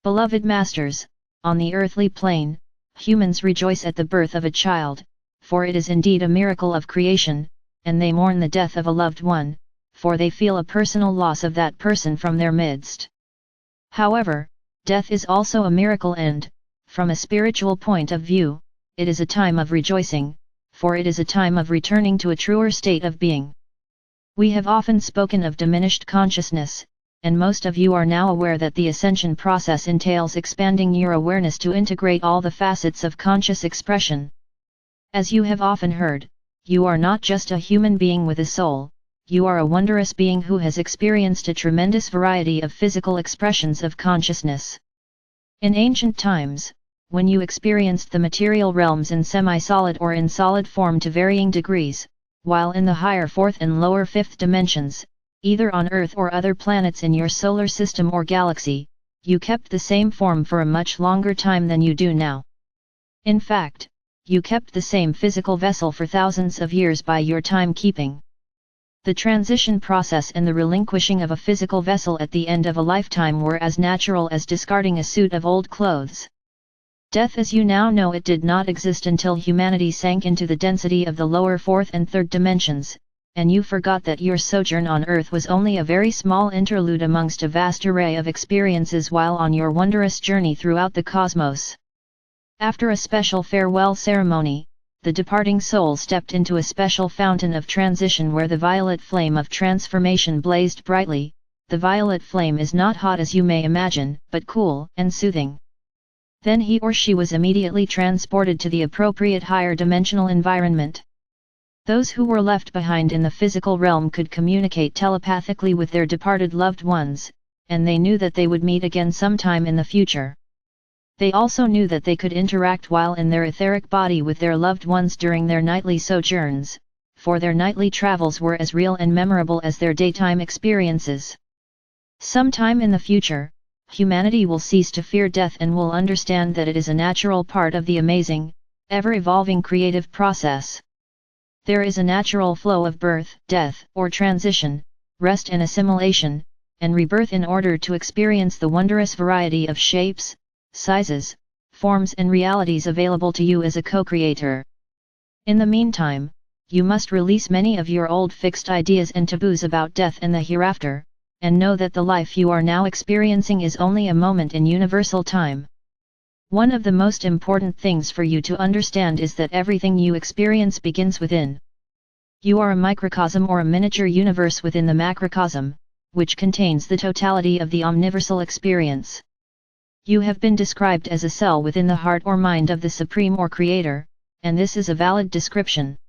Beloved Masters, on the earthly plane, humans rejoice at the birth of a child, for it is indeed a miracle of creation, and they mourn the death of a loved one, for they feel a personal loss of that person from their midst. However, death is also a miracle and, from a spiritual point of view, it is a time of rejoicing, for it is a time of returning to a truer state of being. We have often spoken of diminished consciousness, and most of you are now aware that the ascension process entails expanding your awareness to integrate all the facets of conscious expression. As you have often heard, you are not just a human being with a soul, you are a wondrous being who has experienced a tremendous variety of physical expressions of consciousness. In ancient times, when you experienced the material realms in semi-solid or in solid form to varying degrees, while in the higher fourth and lower fifth dimensions, either on Earth or other planets in your solar system or galaxy, you kept the same form for a much longer time than you do now. In fact, you kept the same physical vessel for thousands of years by your timekeeping. The transition process and the relinquishing of a physical vessel at the end of a lifetime were as natural as discarding a suit of old clothes. Death as you now know it did not exist until humanity sank into the density of the lower fourth and third dimensions, and you forgot that your sojourn on Earth was only a very small interlude amongst a vast array of experiences while on your wondrous journey throughout the cosmos. After a special farewell ceremony, the departing soul stepped into a special fountain of transition where the violet flame of transformation blazed brightly. The violet flame is not hot as you may imagine, but cool and soothing. Then he or she was immediately transported to the appropriate higher dimensional environment. Those who were left behind in the physical realm could communicate telepathically with their departed loved ones, and they knew that they would meet again sometime in the future. They also knew that they could interact while in their etheric body with their loved ones during their nightly sojourns, for their nightly travels were as real and memorable as their daytime experiences. Sometime in the future, humanity will cease to fear death and will understand that it is a natural part of the amazing, ever-evolving creative process. There is a natural flow of birth, death, or transition, rest and assimilation, and rebirth in order to experience the wondrous variety of shapes, sizes, forms and realities available to you as a co-creator. In the meantime, you must release many of your old fixed ideas and taboos about death and the hereafter, and know that the life you are now experiencing is only a moment in universal time. One of the most important things for you to understand is that everything you experience begins within. You are a microcosm or a miniature universe within the macrocosm, which contains the totality of the omniversal experience. You have been described as a cell within the heart or mind of the Supreme or Creator, and this is a valid description.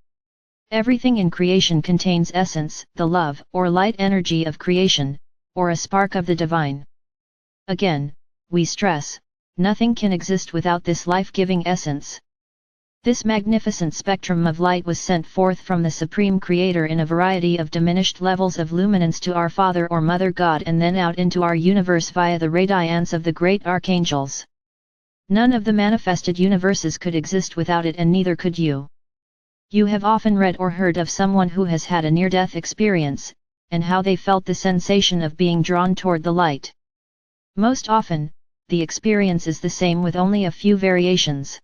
Everything in creation contains essence, the love or light energy of creation, or a spark of the divine. Again, we stress, nothing can exist without this life-giving essence. This magnificent spectrum of light was sent forth from the Supreme Creator in a variety of diminished levels of luminance to our Father or Mother God and then out into our universe via the radiance of the great archangels. None of the manifested universes could exist without it and neither could you. You have often read or heard of someone who has had a near-death experience, and how they felt the sensation of being drawn toward the light. Most often, the experience is the same with only a few variations.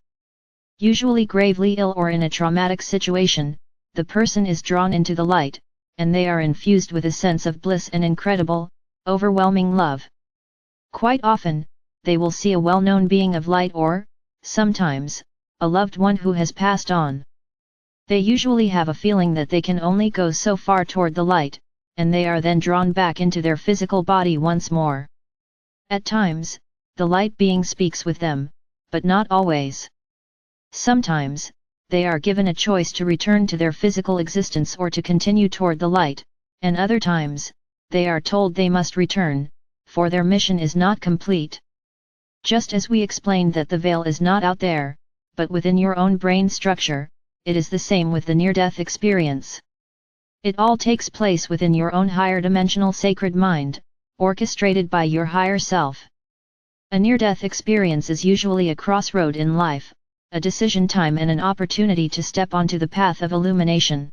Usually gravely ill or in a traumatic situation, the person is drawn into the light, and they are infused with a sense of bliss and incredible, overwhelming love. Quite often, they will see a well-known being of light or, sometimes, a loved one who has passed on. They usually have a feeling that they can only go so far toward the light, and they are then drawn back into their physical body once more. At times, the light being speaks with them, but not always. Sometimes, they are given a choice to return to their physical existence or to continue toward the light, and other times, they are told they must return, for their mission is not complete. Just as we explained that the veil is not out there, but within your own brain structure, it is the same with the near-death experience. It all takes place within your own higher dimensional sacred mind, orchestrated by your higher self. A near-death experience is usually a crossroad in life, a decision time and an opportunity to step onto the path of illumination.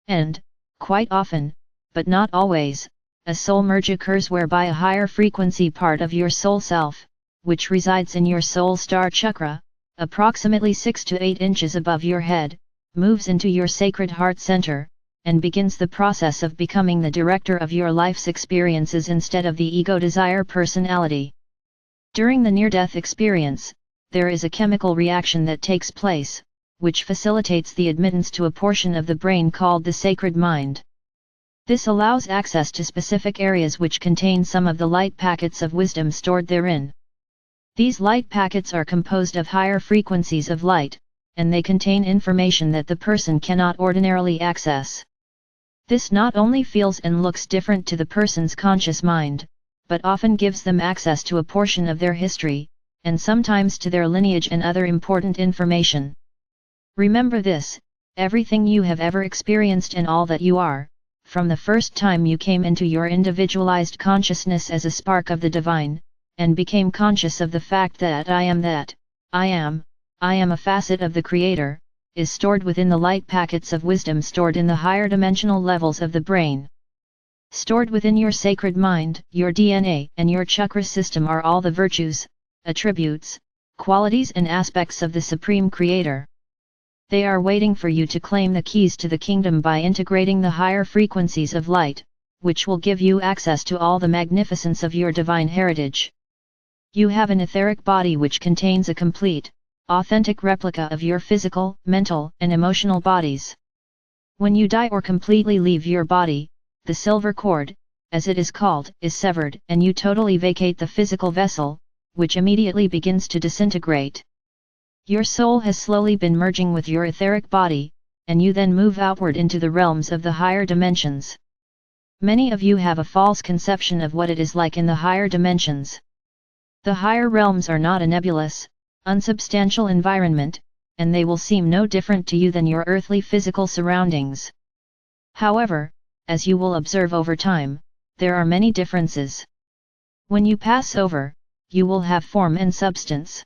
And, quite often, but not always, a soul merge occurs whereby a higher frequency part of your soul self, which resides in your soul star chakra, approximately 6 to 8 inches above your head, moves into your sacred heart center, and begins the process of becoming the director of your life's experiences instead of the ego desire personality. During the near-death experience, there is a chemical reaction that takes place, which facilitates the admittance to a portion of the brain called the sacred mind. This allows access to specific areas which contain some of the light packets of wisdom stored therein. These light packets are composed of higher frequencies of light, and they contain information that the person cannot ordinarily access. This not only feels and looks different to the person's conscious mind, but often gives them access to a portion of their history, and sometimes to their lineage and other important information. Remember this: everything you have ever experienced and all that you are, from the first time you came into your individualized consciousness as a spark of the divine, and became conscious of the fact that I am a facet of the Creator, is stored within the light packets of wisdom stored in the higher dimensional levels of the brain. Stored within your sacred mind, your DNA and your chakra system are all the virtues, attributes, qualities and aspects of the Supreme Creator. They are waiting for you to claim the keys to the kingdom by integrating the higher frequencies of light, which will give you access to all the magnificence of your divine heritage. You have an etheric body which contains a complete, authentic replica of your physical, mental, and emotional bodies. When you die or completely leave your body, the silver cord, as it is called, is severed, and you totally vacate the physical vessel, which immediately begins to disintegrate. Your soul has slowly been merging with your etheric body, and you then move outward into the realms of the higher dimensions. Many of you have a false conception of what it is like in the higher dimensions. The higher realms are not a nebulous, unsubstantial environment, and they will seem no different to you than your earthly physical surroundings. However, as you will observe over time, there are many differences. When you pass over, you will have form and substance.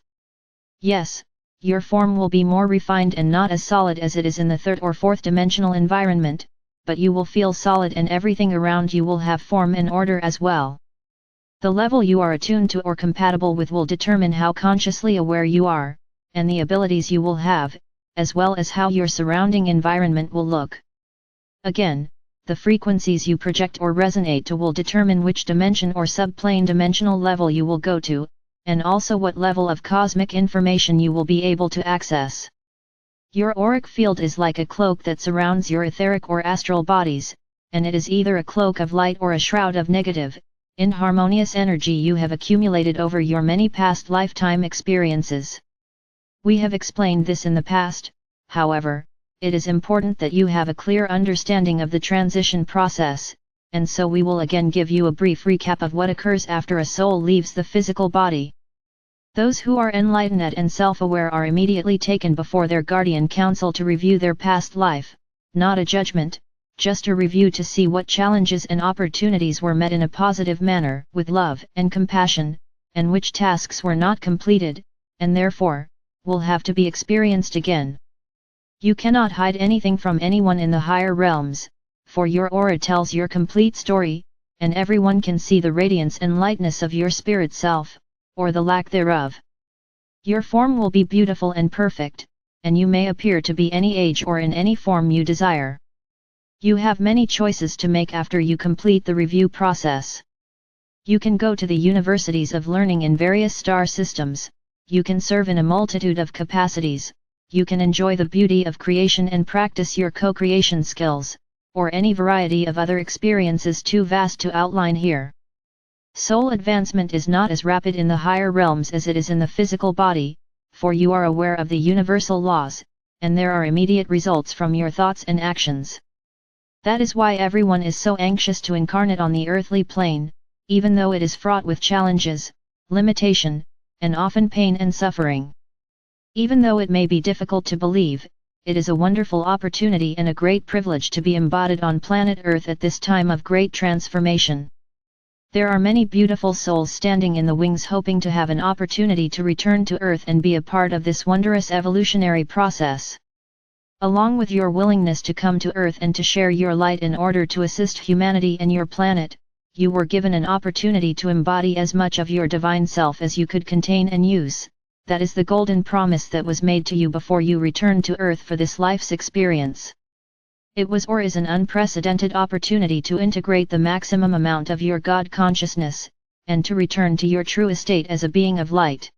Yes, your form will be more refined and not as solid as it is in the third or fourth dimensional environment, but you will feel solid and everything around you will have form and order as well. The level you are attuned to or compatible with will determine how consciously aware you are, and the abilities you will have, as well as how your surrounding environment will look. Again, the frequencies you project or resonate to will determine which dimension or subplane dimensional level you will go to, and also what level of cosmic information you will be able to access. Your auric field is like a cloak that surrounds your etheric or astral bodies, and it is either a cloak of light or a shroud of negative, inharmonious energy you have accumulated over your many past lifetime experiences. We have explained this in the past, however, it is important that you have a clear understanding of the transition process, and so we will again give you a brief recap of what occurs after a soul leaves the physical body. Those who are enlightened and self-aware are immediately taken before their guardian council to review their past life, not a judgment, just a review to see what challenges and opportunities were met in a positive manner, with love and compassion, and which tasks were not completed, and therefore, will have to be experienced again. You cannot hide anything from anyone in the higher realms, for your aura tells your complete story, and everyone can see the radiance and lightness of your spirit self, or the lack thereof. Your form will be beautiful and perfect, and you may appear to be any age or in any form you desire. You have many choices to make after you complete the review process. You can go to the universities of learning in various star systems, you can serve in a multitude of capacities, you can enjoy the beauty of creation and practice your co-creation skills, or any variety of other experiences too vast to outline here. Soul advancement is not as rapid in the higher realms as it is in the physical body, for you are aware of the universal laws, and there are immediate results from your thoughts and actions. That is why everyone is so anxious to incarnate on the earthly plane, even though it is fraught with challenges, limitation, and often pain and suffering. Even though it may be difficult to believe, it is a wonderful opportunity and a great privilege to be embodied on planet Earth at this time of great transformation. There are many beautiful souls standing in the wings hoping to have an opportunity to return to Earth and be a part of this wondrous evolutionary process. Along with your willingness to come to Earth and to share your light in order to assist humanity and your planet, you were given an opportunity to embody as much of your divine self as you could contain and use. That is the golden promise that was made to you before you returned to Earth for this life's experience. It was or is an unprecedented opportunity to integrate the maximum amount of your God consciousness, and to return to your true estate as a being of light.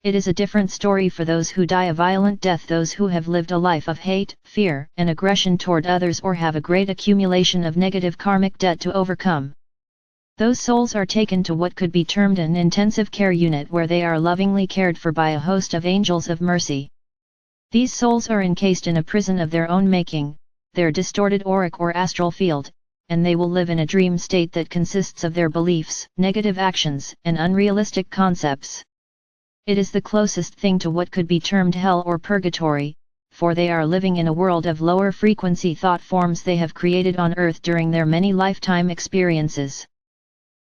It is a different story for those who die a violent death, those who have lived a life of hate, fear, and aggression toward others, or have a great accumulation of negative karmic debt to overcome. Those souls are taken to what could be termed an intensive care unit, where they are lovingly cared for by a host of angels of mercy. These souls are encased in a prison of their own making, their distorted auric or astral field, and they will live in a dream state that consists of their beliefs, negative actions, and unrealistic concepts. It is the closest thing to what could be termed hell or purgatory, for they are living in a world of lower frequency thought forms they have created on Earth during their many lifetime experiences.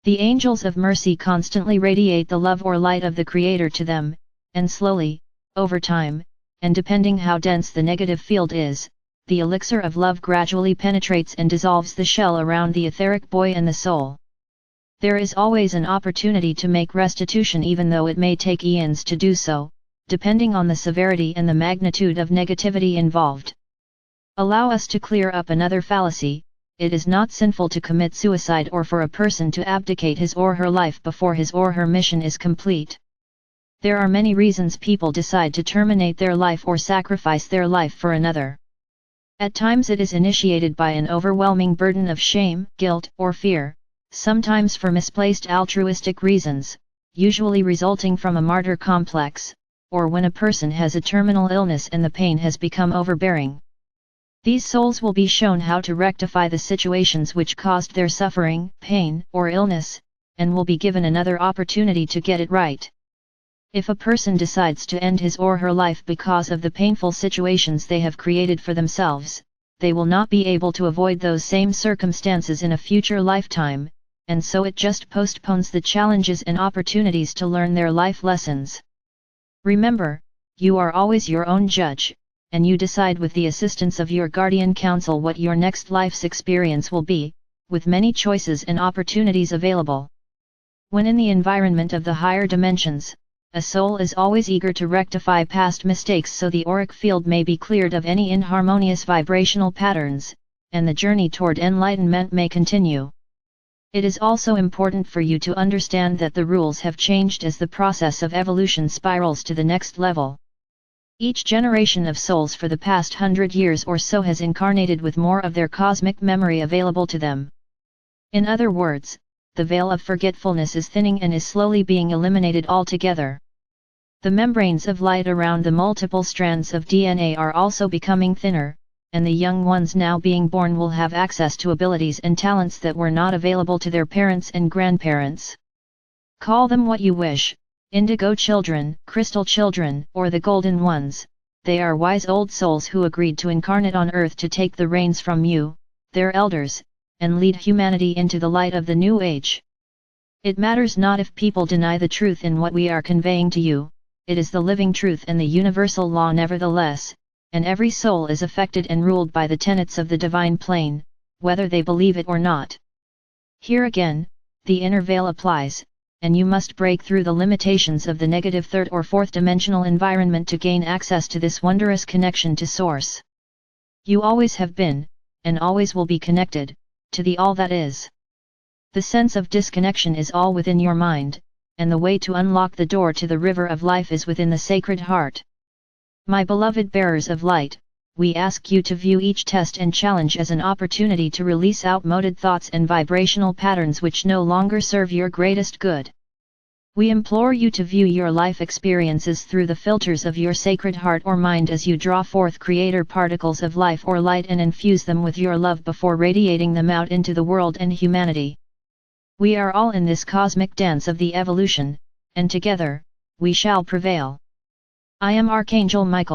The angels of mercy constantly radiate the love or light of the Creator to them, and slowly, over time, and depending how dense the negative field is, the elixir of love gradually penetrates and dissolves the shell around the etheric boy and the soul. There is always an opportunity to make restitution, even though it may take eons to do so, depending on the severity and the magnitude of negativity involved. Allow us to clear up another fallacy. It is not sinful to commit suicide or for a person to abdicate his or her life before his or her mission is complete. There are many reasons people decide to terminate their life or sacrifice their life for another. At times it is initiated by an overwhelming burden of shame, guilt, or fear, sometimes for misplaced altruistic reasons, usually resulting from a martyr complex, or when a person has a terminal illness and the pain has become overbearing. These souls will be shown how to rectify the situations which caused their suffering, pain, or illness, and will be given another opportunity to get it right. If a person decides to end his or her life because of the painful situations they have created for themselves, they will not be able to avoid those same circumstances in a future lifetime, and so it just postpones the challenges and opportunities to learn their life lessons. Remember, you are always your own judge, and you decide with the assistance of your guardian council what your next life's experience will be, with many choices and opportunities available. When in the environment of the higher dimensions, a soul is always eager to rectify past mistakes so the auric field may be cleared of any inharmonious vibrational patterns, and the journey toward enlightenment may continue. It is also important for you to understand that the rules have changed as the process of evolution spirals to the next level. Each generation of souls for the past 100 years or so has incarnated with more of their cosmic memory available to them. In other words, the veil of forgetfulness is thinning and is slowly being eliminated altogether. The membranes of light around the multiple strands of DNA are also becoming thinner, and the young ones now being born will have access to abilities and talents that were not available to their parents and grandparents. Call them what you wish, indigo children, crystal children, or the golden ones. They are wise old souls who agreed to incarnate on Earth to take the reins from you, their elders, and lead humanity into the light of the new age. It matters not if people deny the truth in what we are conveying to you, it is the living truth and the universal law nevertheless, and every soul is affected and ruled by the tenets of the divine plane, whether they believe it or not. Here again, the inner veil applies, and you must break through the limitations of the negative third or fourth dimensional environment to gain access to this wondrous connection to Source. You always have been, and always will be connected, to the all that is. The sense of disconnection is all within your mind, and the way to unlock the door to the river of life is within the Sacred Heart. My beloved bearers of light, we ask you to view each test and challenge as an opportunity to release outmoded thoughts and vibrational patterns which no longer serve your greatest good. We implore you to view your life experiences through the filters of your sacred heart or mind as you draw forth creator particles of life or light and infuse them with your love before radiating them out into the world and humanity. We are all in this cosmic dance of the evolution, and together, we shall prevail. I am Archangel Michael.